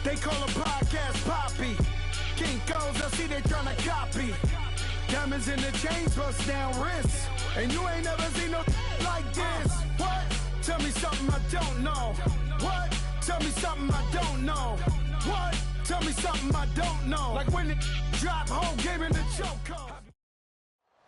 They call a podcast Poppy. Kinkos, I see they tryna copy. Diamonds in the chains, bust down wrists. And you ain't never seen no like this. What? Tell me something I don't know. What? Tell me something I don't know. What? Tell me something I don't know. Like when it drop, whole game in the chokehold.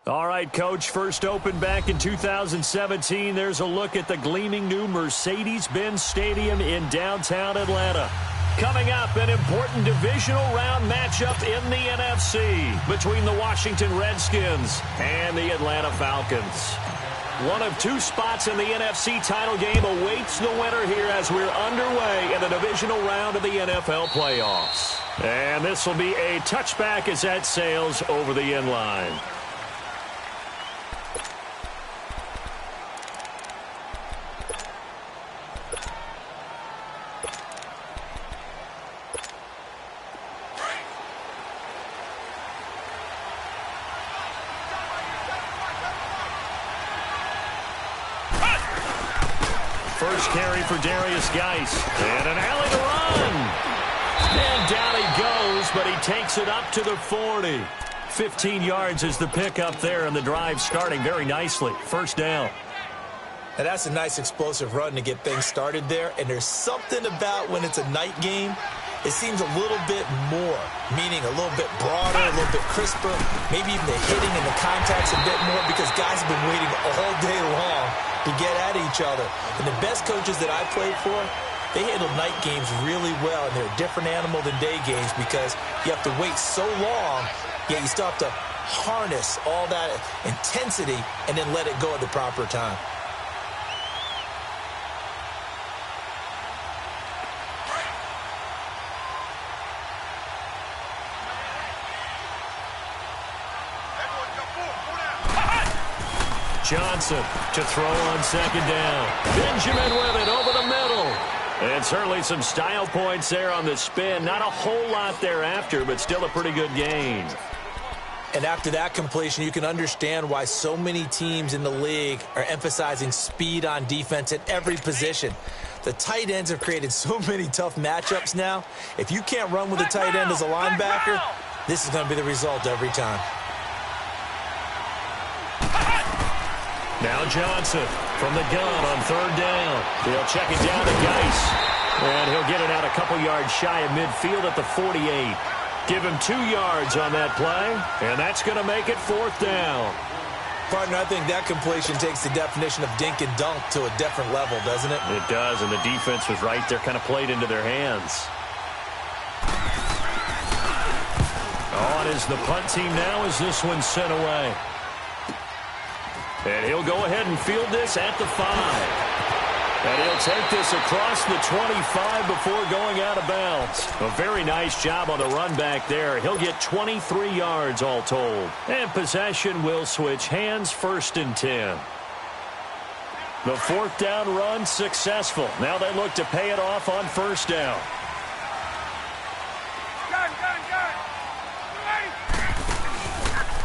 All right, Coach, first opened back in 2017. There's a look at the gleaming new Mercedes-Benz Stadium in downtown Atlanta. Coming up, an important divisional round matchup in the NFC between the Washington Redskins and the Atlanta Falcons. One of two spots in the NFC title game awaits the winner here as we're underway in the divisional round of the NFL playoffs. And this will be a touchback as that sails over the end line. First carry for Darius Geis. And an alley to run. And down he goes, but he takes it up to the 40. 15 yards is the pickup there, and the drive starting very nicely. First down. And that's a nice explosive run to get things started there. And there's something about when it's a night game, it seems a little bit more, meaning a little bit broader, a little bit crisper, maybe even the hitting and the contacts a bit more because guys have been waiting all day long to get at each other. And the best coaches that I played for, they handle night games really well, and they're a different animal than day games because you have to wait so long, yet you still have to harness all that intensity and then let it go at the proper time. Johnson to throw on second down. Benjamin with it over the middle. And certainly some style points there on the spin. Not a whole lot thereafter, but still a pretty good gain. And after that completion, you can understand why so many teams in the league are emphasizing speed on defense at every position. The tight ends have created so many tough matchups now. If you can't run with a tight end as a linebacker, this is going to be the result every time. Now Johnson from the gun on third down. He'll check it down to Geis. And he'll get it out a couple yards shy of midfield at the 48. Give him 2 yards on that play, and that's going to make it fourth down. Partner, I think that completion takes the definition of dink and dunk to a different level, doesn't it? It does, and the defense was right there, kind of played into their hands. On is the punt team now as this one's sent away. And he'll go ahead and field this at the 5. And he'll take this across the 25 before going out of bounds. A very nice job on the run back there. He'll get 23 yards all told. And possession will switch hands, 1st and 10. The fourth down run successful. Now they look to pay it off on first down.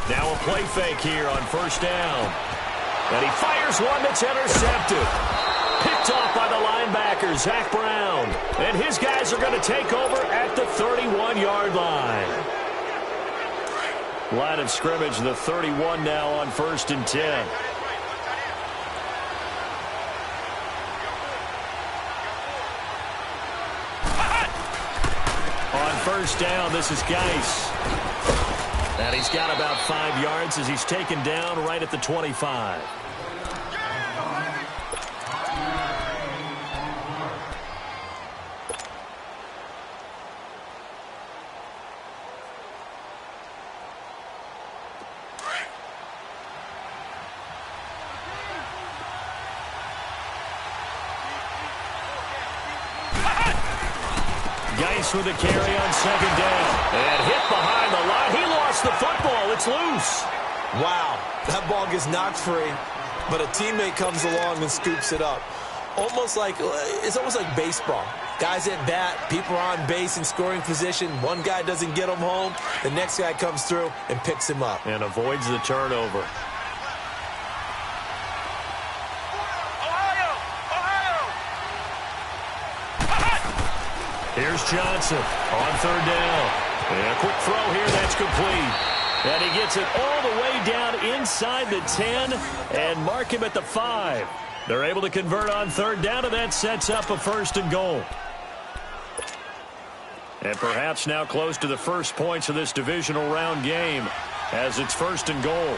Now a play fake here on first down. And he fires one that's intercepted. Picked off by the linebacker, Zach Brown. And his guys are going to take over at the 31-yard line. Line of scrimmage, the 31 now on 1st and 10. On first down, this is Geis. And he's got about 5 yards as he's taken down right at the 25. Geis with a carry on second down. And hit behind the line. He lost the football. It's loose. Wow, that ball gets knocked free, but a teammate comes along and scoops it up. It's almost like baseball. Guys at bat, people are on base in scoring position. One guy doesn't get him home. The next guy comes through and picks him up. And avoids the turnover. Here's Johnson on third down. And a quick throw here, that's complete. And he gets it all the way down inside the 10 and mark him at the 5. They're able to convert on third down, and that sets up a 1st and goal. And perhaps now close to the first points of this divisional round game as it's 1st and goal.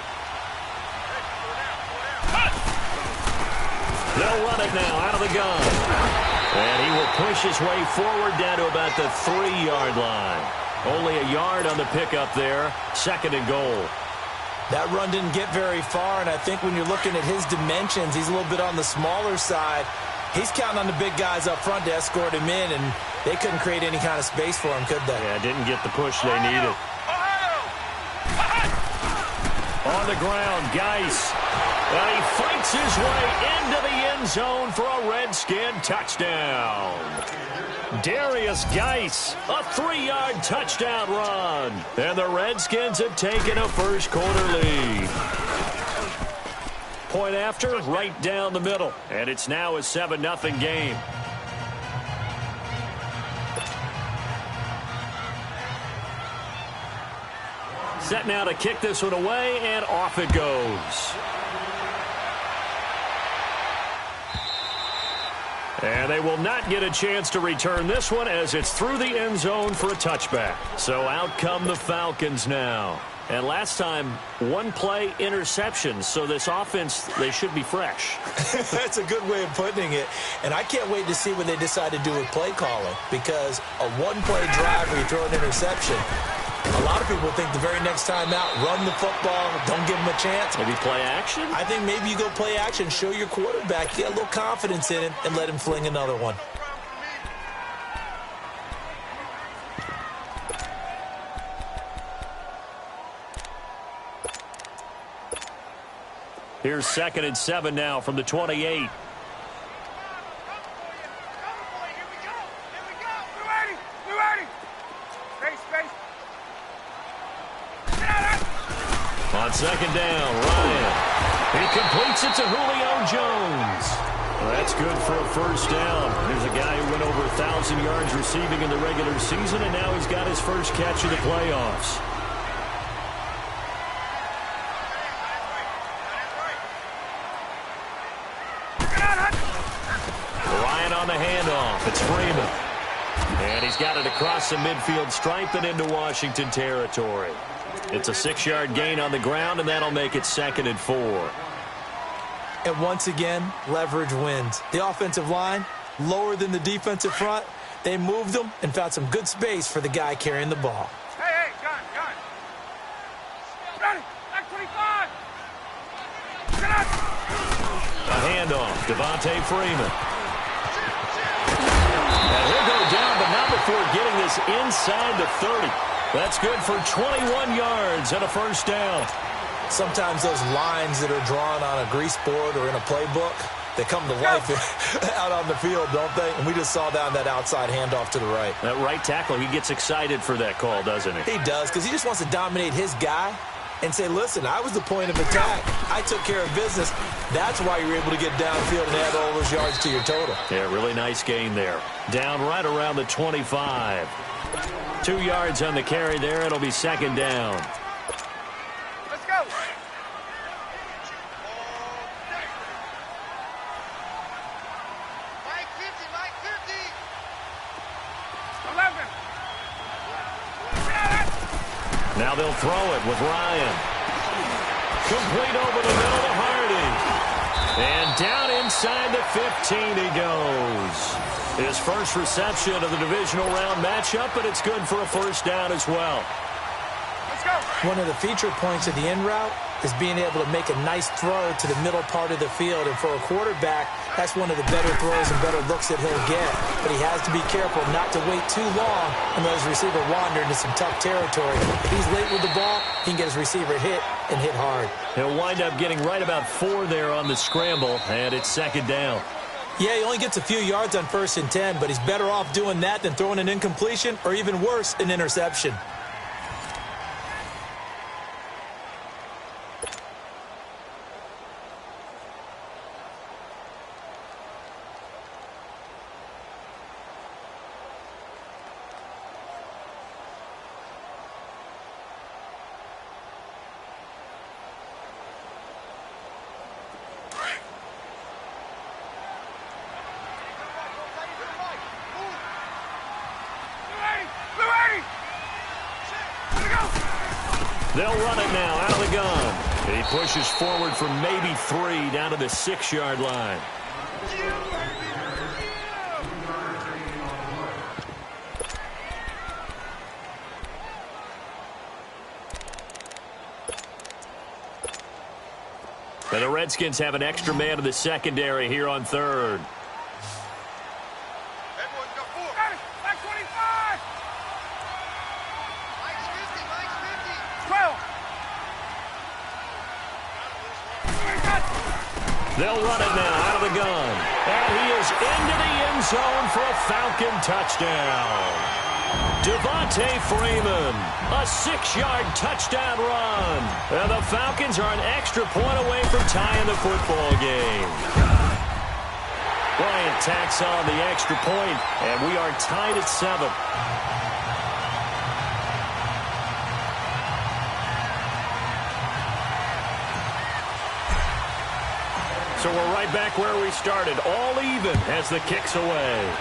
They'll run it now out of the gun. And he will push his way forward down to about the 3-yard line. Only a yard on the pickup there. 2nd and goal. That run didn't get very far, and I think when you're looking at his dimensions, he's a little bit on the smaller side. He's counting on the big guys up front to escort him in, and they couldn't create any kind of space for him, could they? Yeah, didn't get the push they needed. On the ground, Geis. And he fights his way into the end zone for a Redskin touchdown. Darius Geis, a 3-yard touchdown run. And the Redskins have taken a first-quarter lead. Point after, right down the middle. And it's now a 7-0 game. Set now to kick this one away, and off it goes. And they will not get a chance to return this one as it's through the end zone for a touchback. So out come the Falcons now. And last time, 1-play interception. So this offense, they should be fresh. That's a good way of putting it. And I can't wait to see what they decide to do with play calling. Because a 1-play drive where you throw an interception, a lot of people think the very next time out, run the football, don't give him a chance. Maybe play action? I think maybe you go play action, show your quarterback, get a little confidence in him, and let him fling another one. Here's 2nd and 7 now from the 28. On 2nd down, Ryan. He completes it to Julio Jones. Well, that's good for a first down. There's a guy who went over 1,000 yards receiving in the regular season, and now he's got his first catch of the playoffs. Ryan on the handoff. It's Freeman. And he's got it across the midfield stripe and into Washington territory. It's a 6-yard gain on the ground, and that'll make it 2nd and 4. And once again, leverage wins. The offensive line, lower than the defensive front. They moved them and found some good space for the guy carrying the ball. Hey, gun. Ready, back 25. Get up. A handoff, Devontae Freeman. And he'll go down, but not before getting this inside the 30. That's good for 21 yards and a first down. Sometimes those lines that are drawn on a grease board or in a playbook, they come to life out on the field, don't they? And we just saw that on that outside handoff to the right. That right tackle, he gets excited for that call, doesn't he? He does, because he just wants to dominate his guy and say, listen, I was the point of attack. I took care of business. That's why you're able to get downfield and add all those yards to your total. Yeah, really nice gain there. Down right around the 25. 2 yards on the carry there. It'll be 2nd down. Let's go. Mike 50. 11. Now they'll throw it with Ryan. Complete over the middle to Hardy. And down inside the 15 he goes. His first reception of the divisional round matchup, but it's good for a first down as well. Let's go. One of the feature points of the in route is being able to make a nice throw to the middle part of the field. And for a quarterback, that's one of the better throws and better looks that he'll get. But he has to be careful not to wait too long and let his receiver wander into some tough territory. If he's late with the ball, he can get his receiver hit and hit hard. He'll wind up getting right about 4 there on the scramble, and it's 2nd down. Yeah, he only gets a few yards on 1st and 10, but he's better off doing that than throwing an incompletion or even worse, an interception. They'll run it now out of the gun. He pushes forward for maybe 3 down to the 6-yard line. And the Redskins have an extra man in the secondary here on 3rd. Everyone go forward. Got it. Back 25. Mike's 50. 12. They'll run it now out of the gun. And he is into the end zone for a Falcon touchdown. Devontae Freeman, a 6-yard touchdown run. And the Falcons are an extra point away from tying the football game. Bryant tacks on the extra point, and we are tied at 7. So we're right back where we started, all even as the kick's away.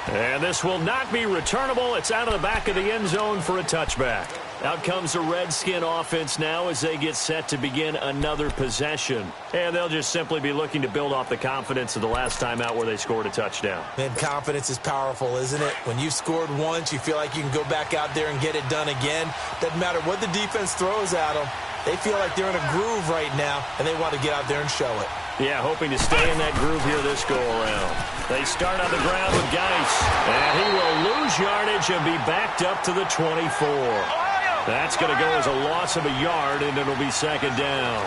And this will not be returnable. It's out of the back of the end zone for a touchback. Out comes the Redskin offense now as they get set to begin another possession. And they'll just simply be looking to build off the confidence of the last time out where they scored a touchdown. Man, confidence is powerful, isn't it? When you've scored once, you feel like you can go back out there and get it done again. Doesn't matter what the defense throws at them. They feel like they're in a groove right now, and they want to get out there and show it. Yeah, hoping to stay in that groove here this go-around. They start on the ground with Geis, and he will lose yardage and be backed up to the 24. That's going to go as a loss of a yard, and it'll be 2nd down.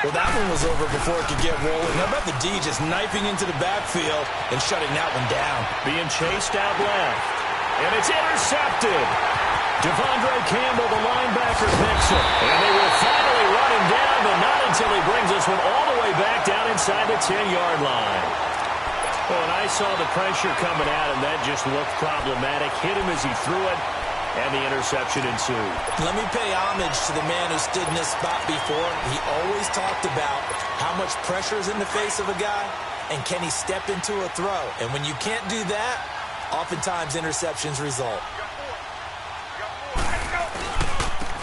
Well, that one was over before it could get rolling. How about the D just knifing into the backfield and shutting that one down? Being chased out left, and it's intercepted. Devondre Campbell, the linebacker, picks it. And they will finally run him down, but not until he brings this one all the way back down inside the 10-yard line. Well, and I saw the pressure coming at him. That just looked problematic. Hit him as he threw it, and the interception ensued. Let me pay homage to the man who stood in this spot before. He always talked about how much pressure is in the face of a guy, and can he step into a throw. And when you can't do that, oftentimes interceptions result.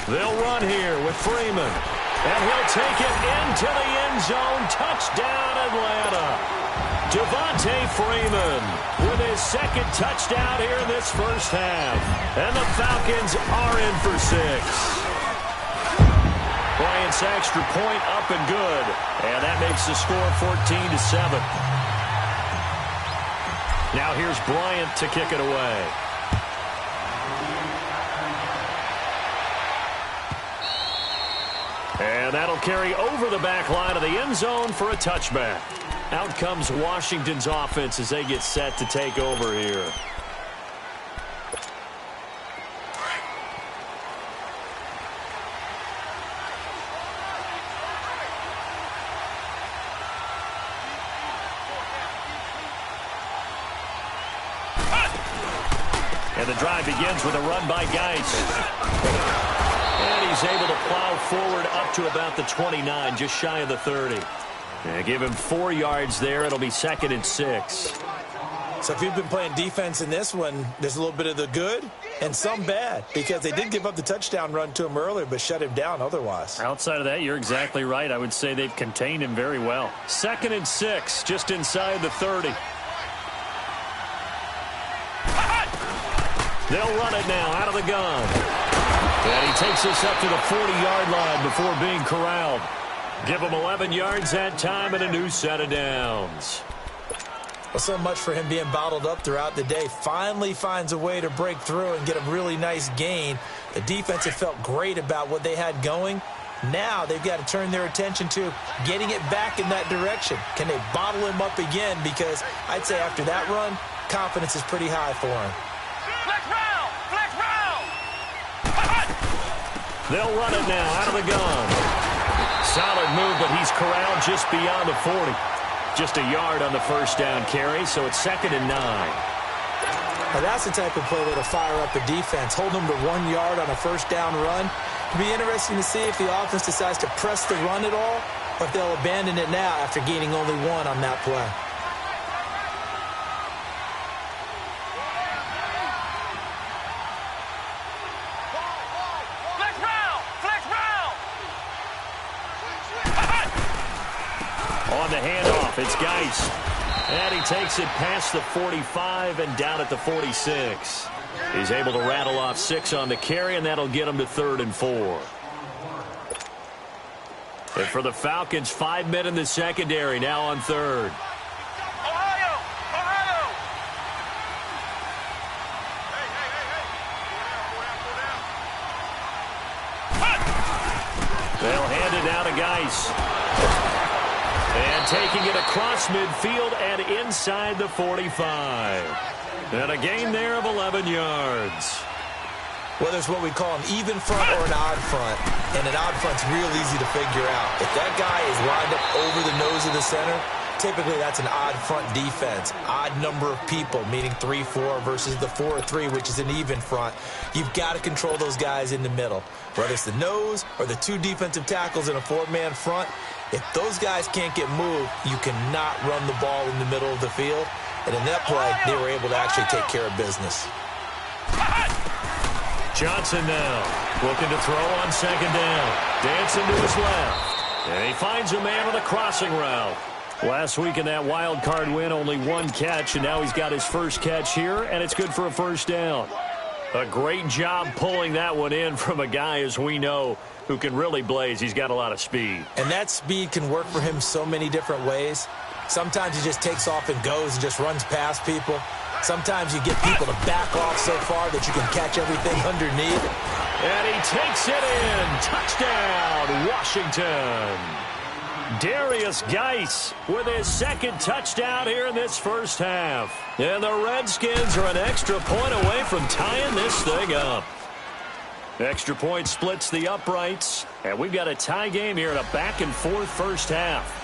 They'll run here with Freeman. And he'll take it into the end zone. Touchdown, Atlanta. Devontae Freeman with his 2nd touchdown here in this first half. And the Falcons are in for 6. Bryant's extra point up and good. And that makes the score 14-7. Now here's Bryant to kick it away. And that'll carry over the back line of the end zone for a touchback. Out comes Washington's offense as they get set to take over here. And the drive begins with a run by Geis. And he's able to plow forward up to about the 29, just shy of the 30. And give him 4 yards there. It'll be 2nd and 6. So if you've been playing defense in this one, there's a little bit of the good and some bad, because they did give up the touchdown run to him earlier but shut him down otherwise. Outside of that, you're exactly right. I would say they've contained him very well. 2nd and 6, just inside the 30. They'll run it now out of the gun. And he takes this up to the 40-yard line before being corralled. Give him 11 yards that time and a new set of downs. Well, so much for him being bottled up throughout the day. Finally finds a way to break through and get a really nice gain. The defense have felt great about what they had going. Now they've got to turn their attention to getting it back in that direction. Can they bottle him up again? Because I'd say after that run, confidence is pretty high for him. Flex round! Flex round! They'll run it now out of the gun. Solid move, but he's corralled just beyond the 40. Just a yard on the first down carry, so it's 2nd and 9. Now that's the type of play that'll fire up a defense. Hold them to 1 yard on a first down run. It'll be interesting to see if the offense decides to press the run at all, or if they'll abandon it now after gaining only 1 on that play. the handoff. It's Geis. And he takes it past the 45 and down at the 46. He's able to rattle off 6 on the carry, and that'll get him to 3rd and 4. And for the Falcons, 5 men in the secondary, now on 3rd. Ohio! Ohio! Hey, They'll hand it down to Geis. And taking it across midfield and inside the 45. And a gain there of 11 yards. Whether it's what we call an even front or an odd front, and an odd front's real easy to figure out. If that guy is lined up over the nose of the center, typically that's an odd front defense. Odd number of people, meaning 3-4 versus the 4-3, which is an even front. You've got to control those guys in the middle. Whether it's the nose or the 2 defensive tackles in a 4-man front, if those guys can't get moved, you cannot run the ball in the middle of the field. And in that play, they were able to actually take care of business. Johnson now looking to throw on 2nd down. Dancing to his left. And he finds a man on the crossing route. Last week in that wild card win, only 1 catch, and now he's got his first catch here, and it's good for a 1st down. A great job pulling that one in from a guy, as we know, who can really blaze. He's got a lot of speed. And that speed can work for him so many different ways. Sometimes he just takes off and goes and just runs past people. Sometimes you get people to back off so far that you can catch everything underneath. And he takes it in. Touchdown, Washington. Darius Geis with his 2nd touchdown here in this first half. And the Redskins are an extra point away from tying this thing up. Extra point splits the uprights. And we've got a tie game here in a back-and-forth first half.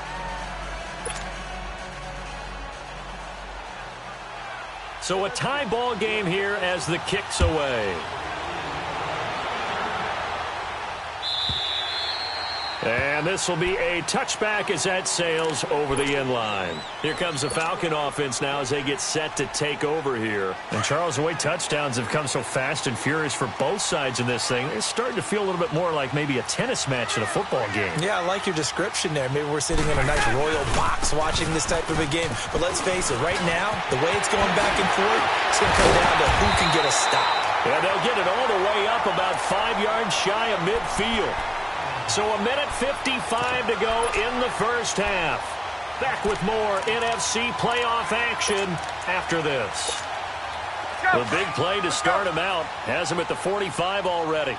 So a tie ball game here as the kick's away. And this will be a touchback as that sails over the end line. Here comes the Falcon offense now as they get set to take over here. And Charles, the way touchdowns have come so fast and furious for both sides in this thing, it's starting to feel a little bit more like maybe a tennis match in a football game. Yeah, I like your description there. Maybe we're sitting in a nice royal box watching this type of a game. But let's face it, right now, the way it's going back and forth, it's going to come down to who can get a stop. Yeah, they'll get it all the way up about 5 yards shy of midfield. So a minute 55 to go in the first half. Back with more NFC playoff action after this. The big play to start him out has him at the 45 already.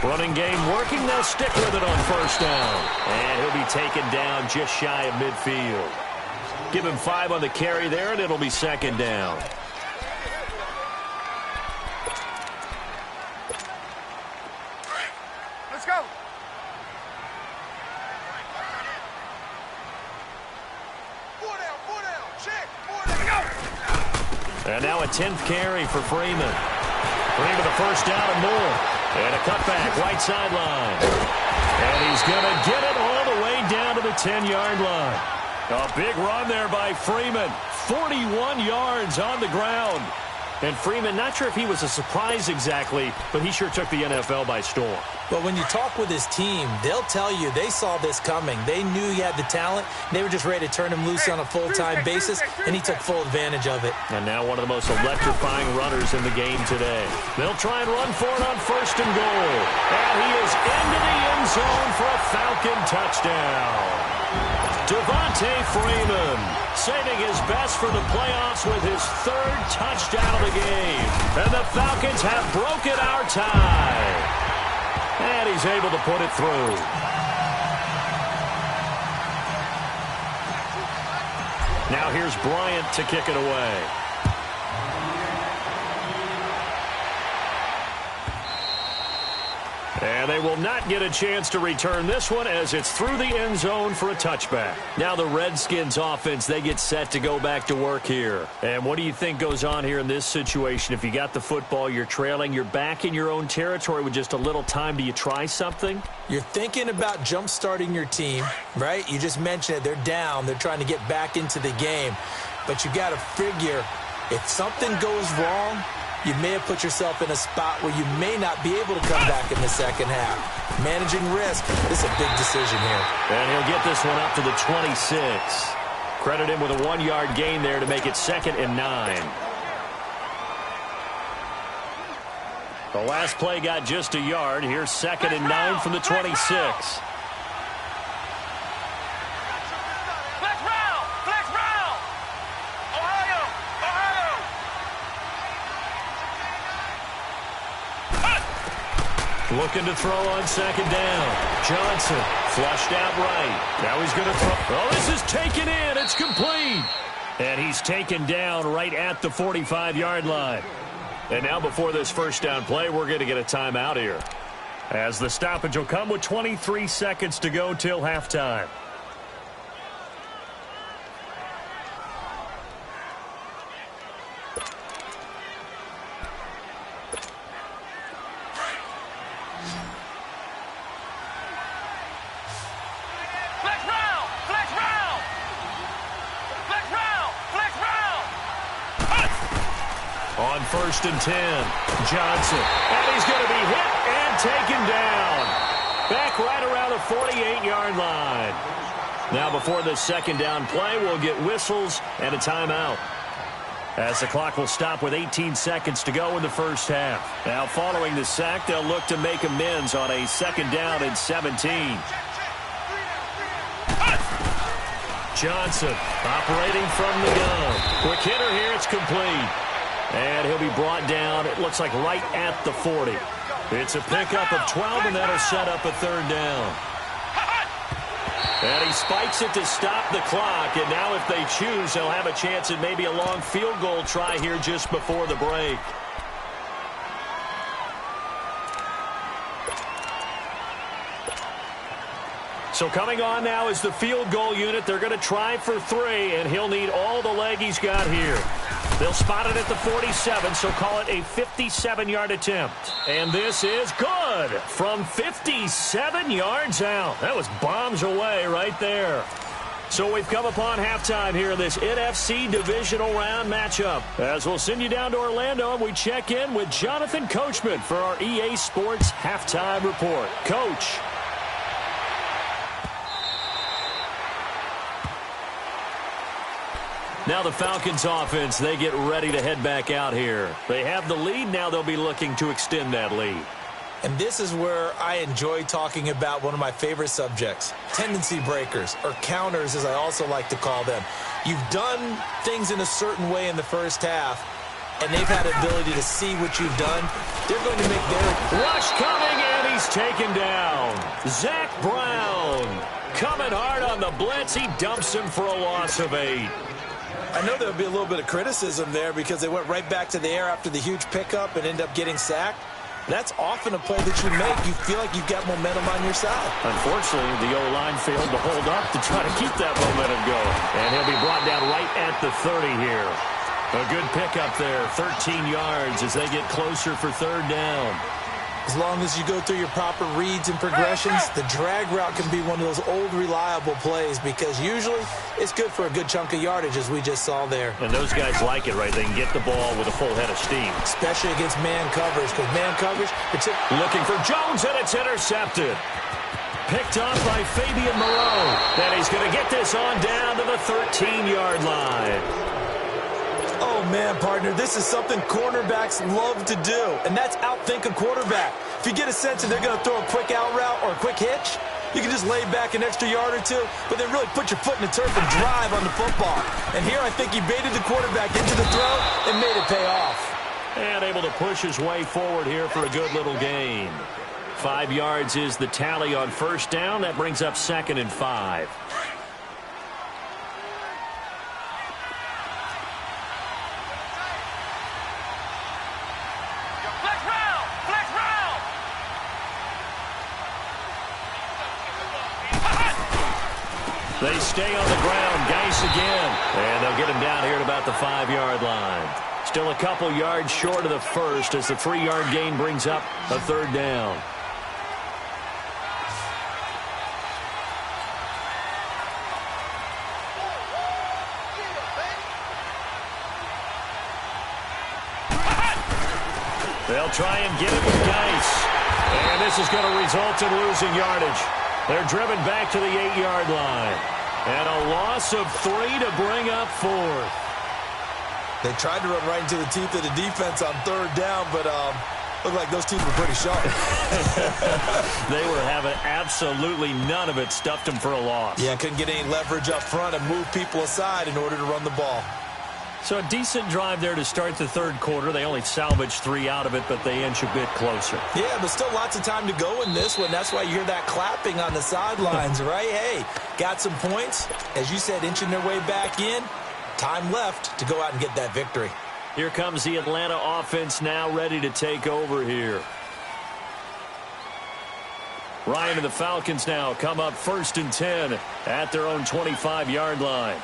Running game working. They'll stick with it on 1st down. And he'll be taken down just shy of midfield. Give him 5 on the carry there, and it'll be 2nd down. let's go. Four down, check, 4 down. And now a 10th carry for Freeman. Freeman the 1st down and more. And a cutback, right sideline. And he's going to get it all the way down to the 10-yard line. A big run there by Freeman. 41 yards on the ground. And Freeman, not sure if he was a surprise exactly, but he sure took the NFL by storm. But when you talk with his team, they'll tell you they saw this coming. They knew he had the talent. They were just ready to turn him loose on a full-time basis, and he took full advantage of it. And now one of the most electrifying runners in the game today. They'll try and run for it on 1st and goal. And he is into the end zone for a Falcon touchdown. Devontae Freeman saving his best for the playoffs with his 3rd touchdown of the game. And the Falcons have broken our tie. And he's able to put it through. Now here's Bryant to kick it away. And they will not get a chance to return this one as it's through the end zone for a touchback. Now the Redskins offense, they get set to go back to work here. And what do you think goes on here in this situation? If you got the football, you're trailing, you're back in your own territory with just a little time. Do you try something? You're thinking about jump-starting your team, right? You just mentioned it. They're down. They're trying to get back into the game. But you got to figure if something goes wrong, you may have put yourself in a spot where you may not be able to come back in the second half. Managing risk is a big decision here. And he'll get this one up to the 26. Credit him with a 1-yard gain there to make it 2nd and 9. The last play got just a yard. Here's 2nd and 9 from the 26. Looking to throw on 2nd down. Johnson flushed out right. Now he's going to throw. Oh, this is taken in. It's complete. And he's taken down right at the 45-yard line. And now before this first down play, we're going to get a timeout here, as the stoppage will come with 23 seconds to go till halftime. On 1st and 10, Johnson, and he's going to be hit and taken down. Back right around the 48-yard line. Now before this second down play, we'll get whistles and a timeout, as the clock will stop with 18 seconds to go in the first half. Now following the sack, they'll look to make amends on a 2nd down and 17. Johnson operating from the gun. Quick hitter here, it's complete. And he'll be brought down, it looks like right at the 40. It's a pickup of 12, and that'll set up a 3rd down. And he spikes it to stop the clock, and now if they choose, they'll have a chance at maybe a long field goal try here just before the break. So coming on now is the field goal unit. They're going to try for 3, and he'll need all the leg he's got here. They'll spot it at the 47, so call it a 57-yard attempt. And this is good from 57 yards out. That was bombs away right there. So we've come upon halftime here in this NFC divisional round matchup, as we'll send you down to Orlando and we check in with Jonathan Coachman for our EA Sports Halftime Report. Coach. Now the Falcons offense, they get ready to head back out here. They have the lead. Now they'll be looking to extend that lead. And this is where I enjoy talking about one of my favorite subjects, tendency breakers, or counters as I also like to call them. You've done things in a certain way in the first half, and they've had the ability to see what you've done. They're going to make their rush coming, and he's taken down. Zach Brown coming hard on the blitz. He dumps him for a loss of 8. I know there'll be a little bit of criticism there because they went right back to the air after the huge pickup and end up getting sacked. That's often a play that you make. You feel like you've got momentum on your side. Unfortunately, the O-line failed to hold up to try to keep that momentum going. And he'll be brought down right at the 30 here. A good pickup there, 13 yards as they get closer for 3rd down. As long as you go through your proper reads and progressions, the drag route can be one of those old reliable plays because usually it's good for a good chunk of yardage, as we just saw there. And those guys like it, right? They can get the ball with a full head of steam. Especially against man coverage, because man coverage, looking for Jones, and it's intercepted. Picked off by Fabian Moreau. Then he's going to get this on down to the 13-yard line. Oh, man, partner, this is something cornerbacks love to do, and that's outthink a quarterback. If you get a sense that they're going to throw a quick out route or a quick hitch, you can just lay back an extra yard or two, but then really put your foot in the turf and drive on the football. And here I think he baited the quarterback into the throw and made it pay off. And able to push his way forward here for a good little gain. 5 yards is the tally on 1st down. That brings up 2nd and 5. They stay on the ground. Geis again. And they'll get him down here at about the 5-yard line. Still a couple yards short of the first as the 3-yard gain brings up a 3rd down. They'll try and get it with Geis. And this is going to result in losing yardage. They're driven back to the 8-yard line. And a loss of 3 to bring up 4th. They tried to run right into the teeth of the defense on 3rd down, but looked like those teeth were pretty sharp. They were having absolutely none of it. Stuffed them for a loss. Yeah, couldn't get any leverage up front and move people aside in order to run the ball. So a decent drive there to start the 3rd quarter. They only salvaged 3 out of it, but they inch a bit closer. Yeah, but still lots of time to go in this one. That's why you hear that clapping on the sidelines, right? Hey, got some points. As you said, inching their way back in. Time left to go out and get that victory. Here comes the Atlanta offense now ready to take over here. Ryan and the Falcons now come up 1st and 10 at their own 25-yard line.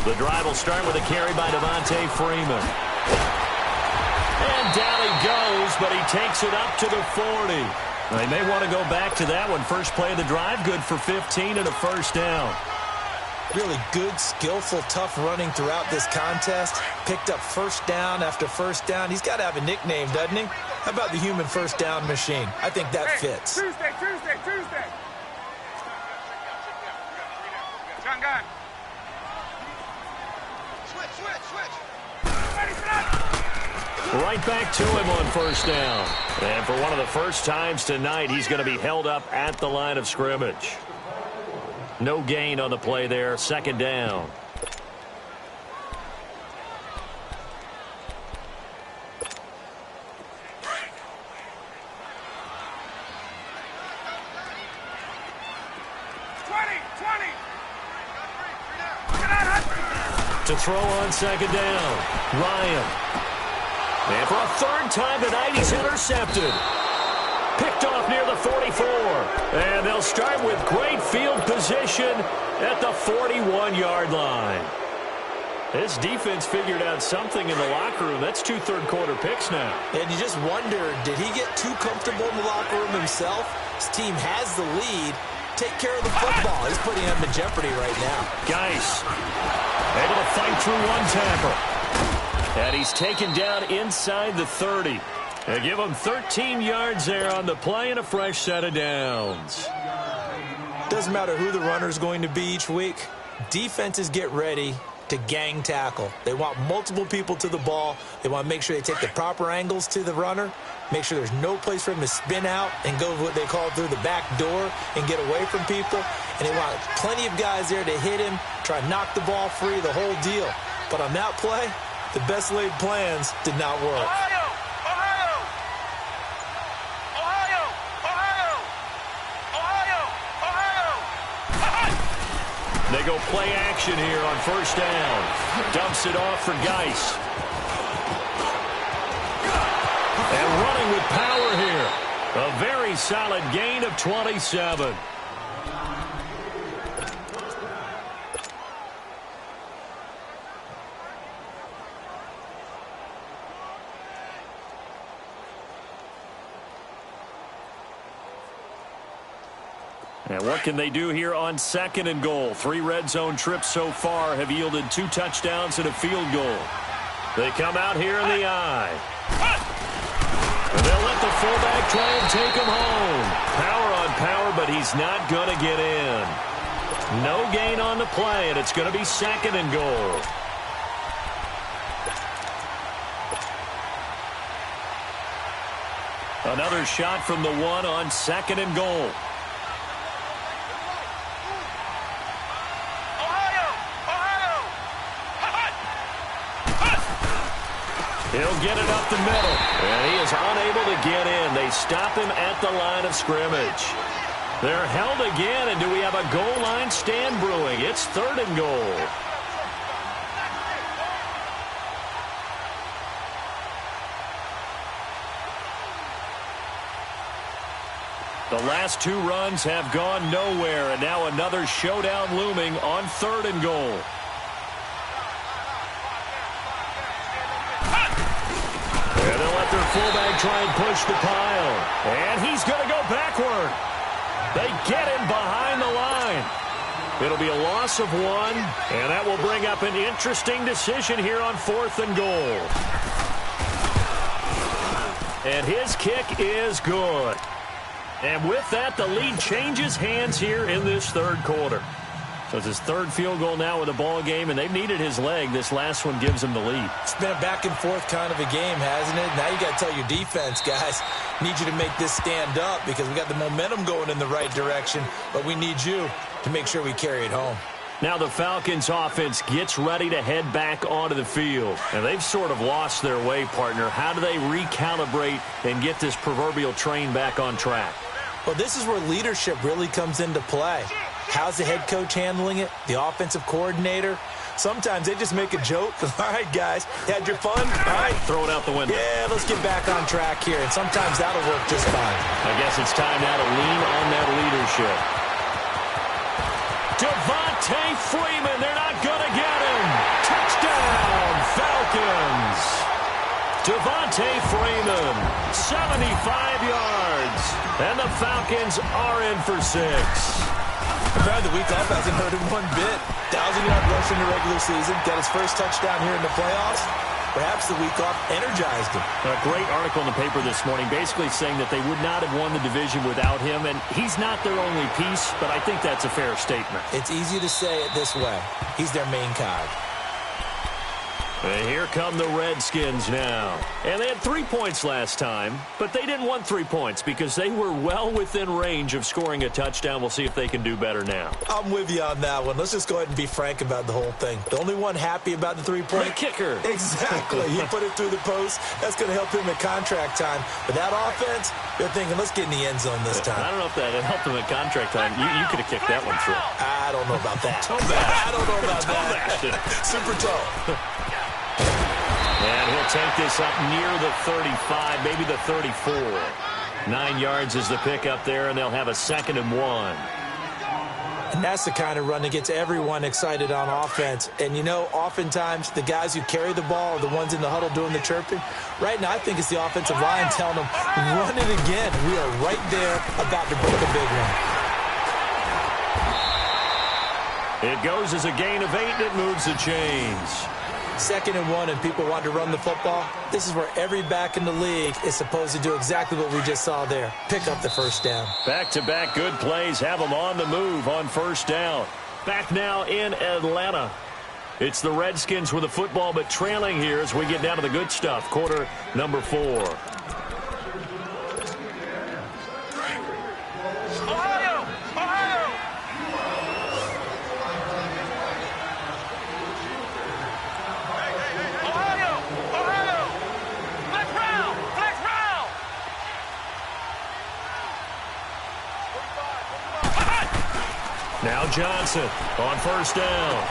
The drive will start with a carry by Devontae Freeman. And down he goes, but he takes it up to the 40. They may want to go back to that one. First play of the drive, good for 15 and a 1st down. Really good, skillful, tough running throughout this contest. Picked up 1st down after 1st down. He's got to have a nickname, doesn't he? How about the human 1st down machine? I think that fits. Tuesday. Gun. Switch. Right back to him on 1st down. And for one of the first times tonight, he's going to be held up at the line of scrimmage. No gain on the play there. 2nd down. To throw on 2nd down. Ryan. And for a 3rd time tonight, he's intercepted. Picked off near the 44. And they'll start with great field position at the 41-yard line. This defense figured out something in the locker room. That's 2 third-quarter picks now. And you just wonder, did he get too comfortable in the locker room himself? His team has the lead. Take care of the football. He's putting him in jeopardy right now. Geis able to fight through one tackle. And he's taken down inside the 30. They give him 13 yards there on the play and a fresh set of downs. Doesn't matter who the runner is going to be each week. Defenses get ready to gang tackle. They want multiple people to the ball. They want to make sure they take the proper angles to the runner, make sure there's no place for him to spin out and go what they call through the back door and get away from people. And they want plenty of guys there to hit him, try to knock the ball free, the whole deal. But on that play, the best laid plans did not work. They go play action here on 1st down. Dumps it off for Geis. And running with power here. A very solid gain of 27. And what can they do here on 2nd and goal? 3 red zone trips so far have yielded 2 touchdowns and a field goal. They come out here in the eye. And they'll let the fullback try and take him home. Power on power, but he's not going to get in. No gain on the play, and it's going to be 2nd and goal. Another shot from the 1 on 2nd and goal. He'll get it up the middle, and he is unable to get in. They stop him at the line of scrimmage. They're held again, and do we have a goal line stand brewing? It's 3rd and goal. The last 2 runs have gone nowhere, and now another showdown looming on 3rd and goal. Their fullback try and push the pile. And he's going to go backward. They get him behind the line. It'll be a loss of 1, and that will bring up an interesting decision here on 4th and goal. And his kick is good. And with that, the lead changes hands here in this third quarter. So it's his third field goal now with a ball game, and they've needed his leg. This last one gives him the lead. It's been a back-and-forth kind of a game, hasn't it? Now you got to tell your defense, guys, need you to make this stand up because we got the momentum going in the right direction, but we need you to make sure we carry it home. Now the Falcons offense gets ready to head back onto the field. And they've sort of lost their way, partner. How do they recalibrate and get this proverbial train back on track? Well, this is where leadership really comes into play. How's the head coach handling it? The offensive coordinator? Sometimes they just make a joke. All right, guys, had your fun? All right. Throw it out the window. Yeah, let's get back on track here. And sometimes that'll work just fine. I guess it's time now to lean on that leadership. Devontae Freeman, they're not going to get him. Touchdown, Falcons. Devontae Freeman, 75 yards. And the Falcons are in for 6. Apparently the week off hasn't hurt him one bit. 1,000-yard rush in the regular season. Got his first touchdown here in the playoffs. Perhaps the week off energized him. A great article in the paper this morning basically saying that they would not have won the division without him, and he's not their only piece, but I think that's a fair statement. It's easy to say it this way. He's their main cog. And here come the Redskins now. And they had 3 points last time, but they didn't want 3 points because they were well within range of scoring a touchdown. We'll see if they can do better now. I'm with you on that one. Let's just go ahead and be frank about the whole thing. The only one happy about the 3-point The kicker. Exactly. He put it through the post. That's going to help him at contract time. But that offense, they're thinking, let's get in the end zone this time. I don't know if that helped him at contract time. You could have kicked that one through. I don't know about that. I don't know about that. Super tall. And he'll take this up near the 35, maybe the 34. 9 yards is the pick up there, and they'll have a 2nd and 1. And that's the kind of run that gets everyone excited on offense. And, you know, oftentimes the guys who carry the ball are the ones in the huddle doing the chirping. Right now, I think it's the offensive line telling them, run it again. We are right there about to break a big one. It goes as a gain of 8, and it moves the chains. 2nd and 1, and people want to run the football. This is where every back in the league is supposed to do exactly what we just saw there. Pick up the first down. Back-to-back good plays have them on the move on first down. Back now in Atlanta. It's the Redskins with the football, but trailing here as we get down to the good stuff. Quarter number 4. Now Johnson on first down.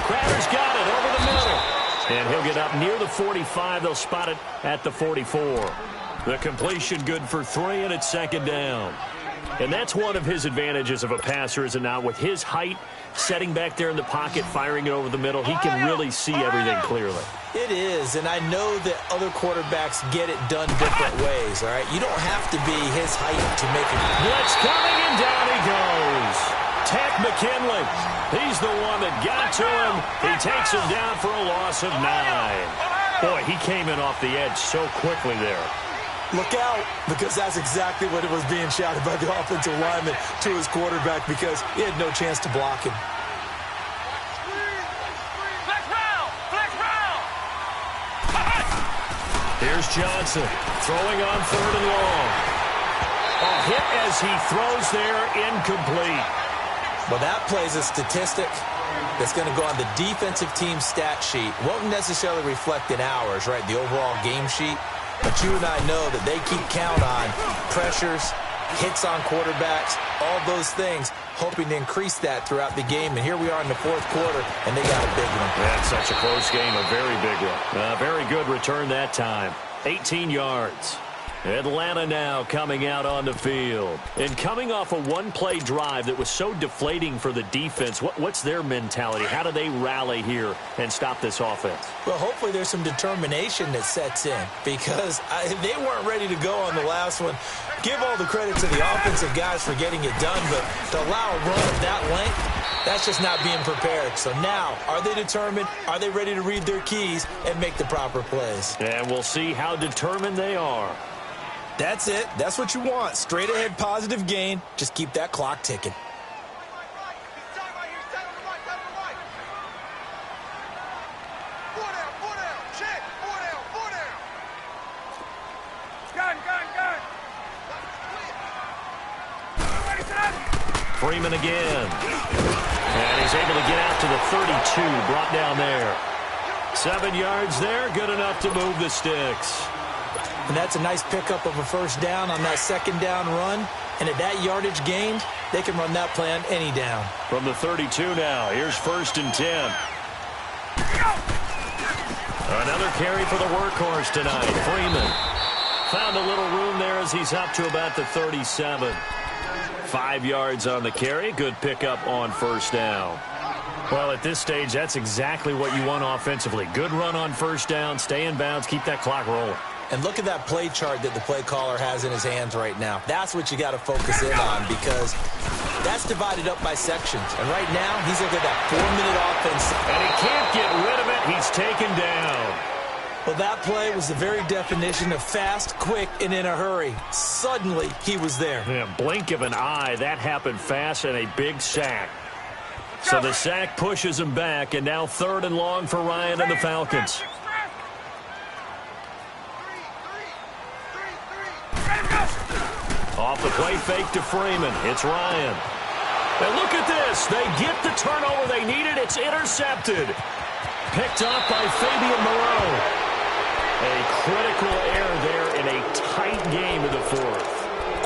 Crowder's got it over the middle. And he'll get up near the 45. They'll spot it at the 44. The completion good for 3, and it's 2nd down. And that's one of his advantages of a passer, is it not? With his height, setting back there in the pocket, firing it over the middle, he can really see everything clearly. It is, and I know that other quarterbacks get it done different ways, all right? You don't have to be his height to make it. Blitz coming, and down he goes. Tech McKinley, he's the one that got to him. He takes him down for a loss of 9. Boy, he came in off the edge so quickly there. Look out, because that's exactly what it was being shouted by the offensive lineman to his quarterback, because he had no chance to block him. Here's Johnson throwing on 3rd and long. A hit as he throws there, incomplete. Well, that plays a statistic that's going to go on the defensive team stat sheet. Won't necessarily reflect in ours, right, the overall game sheet. But you and I know that they keep count on pressures, hits on quarterbacks, all those things, hoping to increase that throughout the game. And here we are in the 4th quarter, and they got a big one. That's such a close game, a very big one. Very good return that time. 18 yards. Atlanta now coming out on the field. And coming off a one-play drive that was so deflating for the defense, what's their mentality? How do they rally here and stop this offense? Well, hopefully there's some determination that sets in, because they weren't ready to go on the last one. Give all the credit to the offensive guys for getting it done, but to allow a run of that length, That's just not being prepared. So now, are they determined? Are they ready to read their keys and make the proper plays? And we'll see how determined they are. That's it. That's what you want. Straight ahead positive gain. Just keep that clock ticking. Freeman again. And he's able to get out to the 32, brought down there. 7 yards there, good enough to move the sticks. And that's a nice pickup of a first down on that second down run. And at that yardage gained, they can run that play on any down. From the 32 now, here's 1st and 10. Another carry for the workhorse tonight. Freeman found a little room there as he's up to about the 37. 5 yards on the carry. Good pickup on first down. Well, at this stage, that's exactly what you want offensively. Good run on first down, stay in bounds, keep that clock rolling. And look at that play chart that the play caller has in his hands right now. That's what you got to focus in on because that's divided up by sections. And right now, he's looking at that 4-minute offense. And he can't get rid of it. He's taken down. Well, that play was the very definition of fast, quick, and in a hurry. Suddenly, he was there. Yeah, blink of an eye. That happened fast and a big sack. So the sack pushes him back, and now 3rd and long for Ryan and the Falcons. Off the play fake to Freeman. It's Ryan. And look at this. They get the turnover they needed. It's intercepted. Picked up by Fabian Moreau. A critical error there in a tight game in the 4th.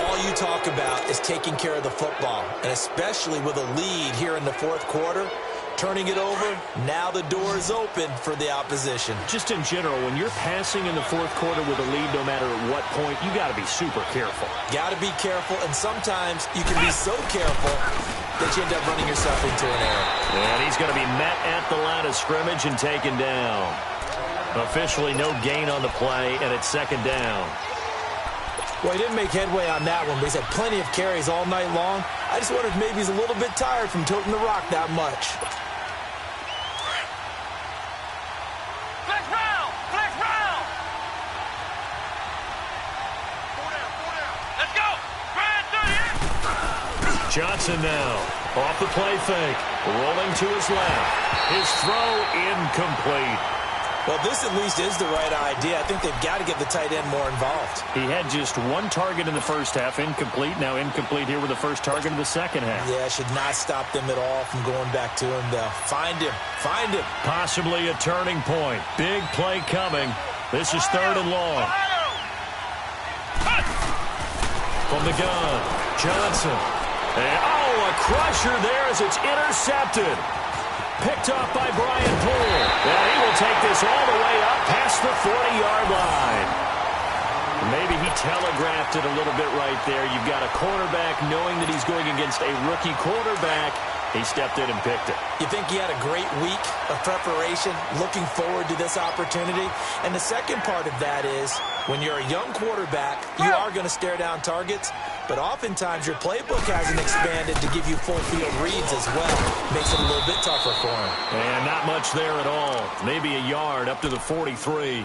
All you talk about is taking care of the football, and especially with a lead here in the 4th quarter. Turning it over, now the door is open for the opposition. Just in general, when you're passing in the 4th quarter with a lead, no matter at what point, you got to be super careful. Got to be careful, and sometimes you can be so careful that you end up running yourself into an error. And he's going to be met at the line of scrimmage and taken down. Officially no gain on the play, and it's 2nd down. Well, he didn't make headway on that one, but he's had plenty of carries all night long. I just wondered if maybe he's a little bit tired from toting the rock that much. Johnson now, off the play fake, rolling to his left. His throw incomplete. Well, this at least is the right idea. I think they've got to get the tight end more involved. He had just 1 target in the first half, incomplete. Now incomplete here with the first target of the second half. Yeah, should not stop them at all from going back to him, though. Find him. Find him. Possibly a turning point. Big play coming. This is 3rd and long. From the gun, Johnson. And, a crusher there as it's intercepted. Picked off by Brian Poole. And he will take this all the way up past the 40-yard line. Maybe he telegraphed it a little bit right there. You've got a cornerback knowing that he's going against a rookie quarterback. He stepped in and picked it. You think he had a great week of preparation, looking forward to this opportunity? And the second part of that is, when you're a young quarterback, you are going to stare down targets, but oftentimes your playbook hasn't expanded to give you full field reads as well. Makes it a little bit tougher for him. And not much there at all. Maybe a yard up to the 43.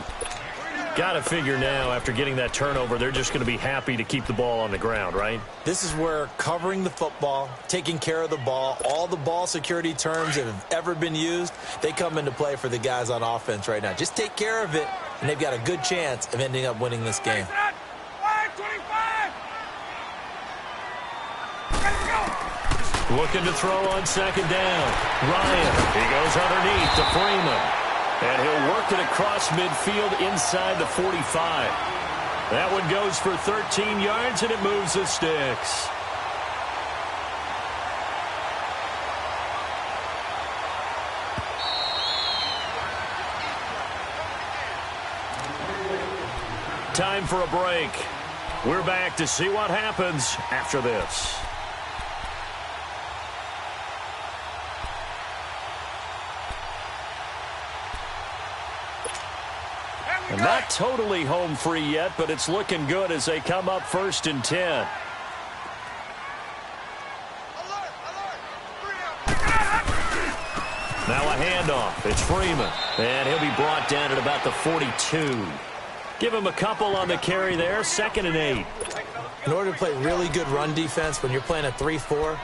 Got to figure now, after getting that turnover, they're just going to be happy to keep the ball on the ground, right? This is where covering the football, taking care of the ball, all the ball security terms that have ever been used, they come into play for the guys on offense right now. Just take care of it, and they've got a good chance of ending up winning this game. Looking to throw on 2nd down. Ryan, he goes underneath to Freeman. And he'll work it across midfield inside the 45. That one goes for 13 yards, and it moves the sticks. Time for a break. We're back to see what happens after this. Not totally home free yet, but it's looking good as they come up 1st and 10. handoff. It's Freeman. And he'll be brought down at about the 42. Give him a couple on the carry there. 2nd and 8. In order to play really good run defense when you're playing a 3-4,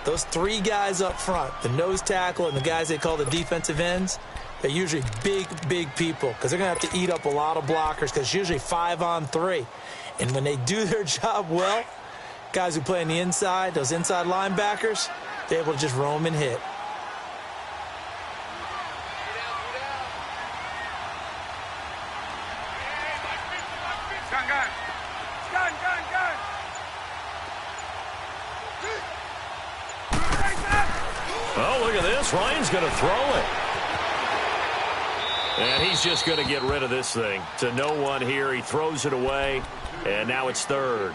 those 3 guys up front, the nose tackle and the guys they call the defensive ends, they're usually big, big people because they're going to have to eat up a lot of blockers because it's usually 5-on-3. And when they do their job well, guys who play on the inside, those inside linebackers, they're able to just roam and hit. Oh, look at this. Ryan's going to throw it. And he's just going to get rid of this thing. To no one here. He throws it away, and now it's 3rd.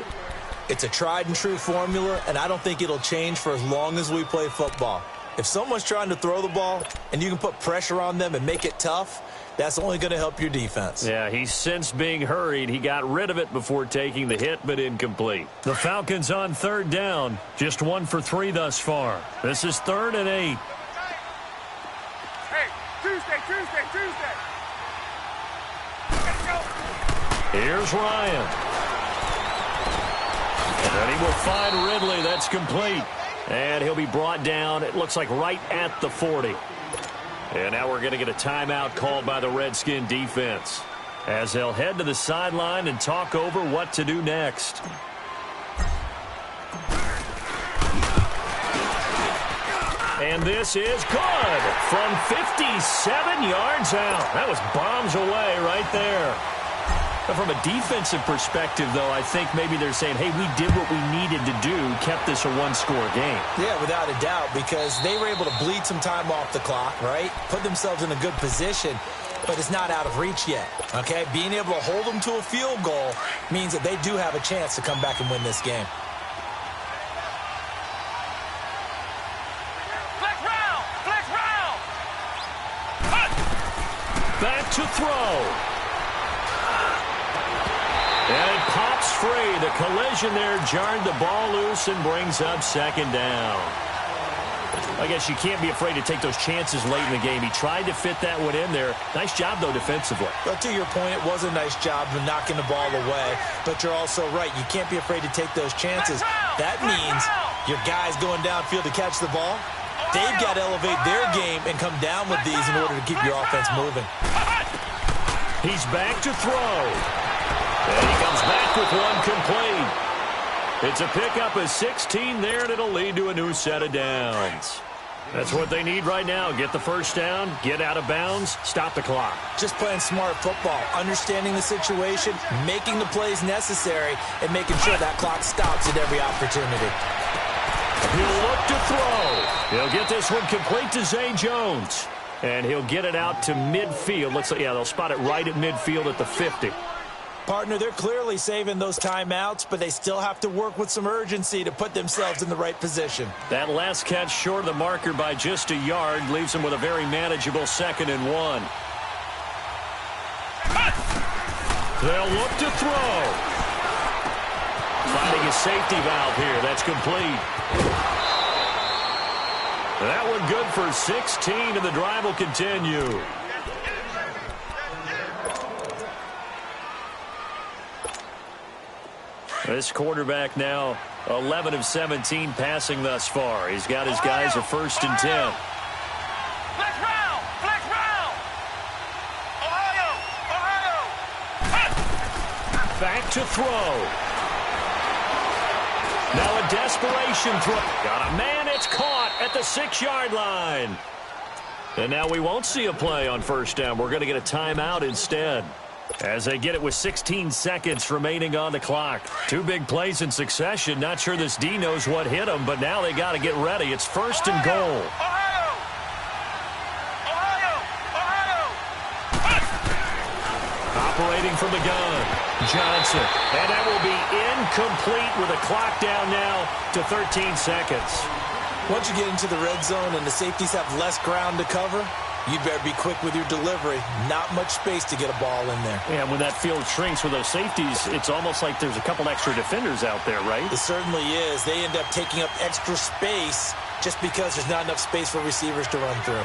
It's a tried-and-true formula, and I don't think it'll change for as long as we play football. If someone's trying to throw the ball and you can put pressure on them and make it tough, that's only going to help your defense. Yeah, he's since being hurried. He got rid of it before taking the hit, but incomplete. The Falcons on 3rd down. Just 1 for 3 thus far. This is 3rd and 8. Hey, Tuesday. Let's go. Here's Ryan. And he will find Ridley. That's complete. And he'll be brought down, it looks like right at the 40. And now we're going to get a timeout called by the Redskin defense as they'll head to the sideline and talk over what to do next. And this is good from 57 yards out. That was bombs away right there. But from a defensive perspective, though, I think maybe they're saying, hey, we did what we needed to do, kept this a 1-score game. Yeah, without a doubt, because they were able to bleed some time off the clock, right? Put themselves in a good position, but it's not out of reach yet, okay? Being able to hold them to a field goal means that they do have a chance to come back and win this game. Flex round. Back to throw. And it pops free. The collision there jarred the ball loose and brings up 2nd down. I guess you can't be afraid to take those chances late in the game. He tried to fit that one in there. Nice job, though, defensively. But to your point, it was a nice job of knocking the ball away. But you're also right. You can't be afraid to take those chances. That means your guys going downfield to catch the ball, they've got to elevate their game and come down with these in order to keep your offense moving. He's back to throw. And he comes back with one complete. It's a pickup of 16 there, and it'll lead to a new set of downs. That's what they need right now. Get the first down, get out of bounds, stop the clock. Just playing smart football, understanding the situation, making the plays necessary, and making sure that clock stops at every opportunity. He'll look to throw. He'll get this one complete to Zay Jones. And he'll get it out to midfield. Looks like, yeah, they'll spot it right at midfield at the 50. Partner, they're clearly saving those timeouts, but they still have to work with some urgency to put themselves in the right position. That last catch short of the marker by just a yard leaves them with a very manageable 2nd and 1. They'll look to throw. Finding a safety valve here. That's complete. That one good for 16, and the drive will continue. This quarterback now 11 of 17 passing thus far. He's got his guys a 1st and 10. Flex round. Ohio. Back to throw. Now a desperation throw. Got a man. It's caught at the 6-yard line. And now we won't see a play on 1st down. We're going to get a timeout instead, as they get it with 16 seconds remaining on the clock. 2 big plays in succession. Not sure this D knows what hit them, but now they got to get ready. It's 1st and goal. Operating from the gun, Johnson. And that will be incomplete with a clock down now to 13 seconds. Once you get into the red zone and the safeties have less ground to cover, you better be quick with your delivery. Not much space to get a ball in there. Yeah, when that field shrinks with those safeties, it's almost like there's a couple extra defenders out there, right? It certainly is. They end up taking up extra space just because there's not enough space for receivers to run through.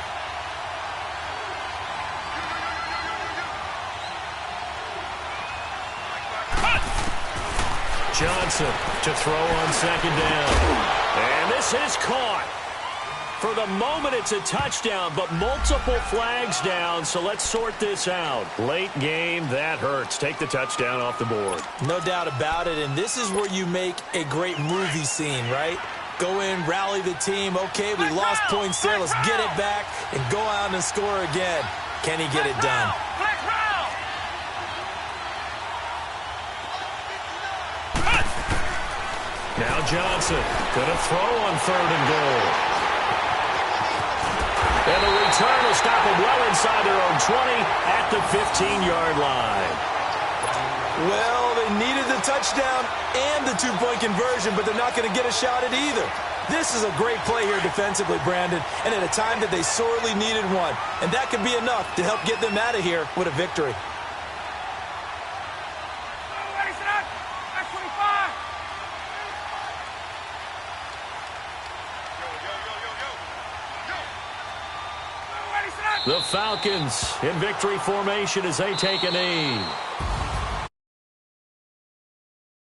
Johnson to throw on second down. And this is caught. For the moment, it's a touchdown, but multiple flags down, so let's sort this out. Late game, that hurts. Take the touchdown off the board. No doubt about it, and this is where you make a great movie scene, right? Go in, rally the team. Okay, we lost points there. Let's get it back and go out and score again. Can he get it done? Now Johnson gonna throw on 3rd and goal. And the return will stop them well inside their own 20 at the 15-yard line. Well, they needed the touchdown and the two-point conversion, but they're not going to get a shot at either. This is a great play here defensively, Brandon, and at a time that they sorely needed one. And that could be enough to help get them out of here with a victory. The Falcons in victory formation as they take a knee.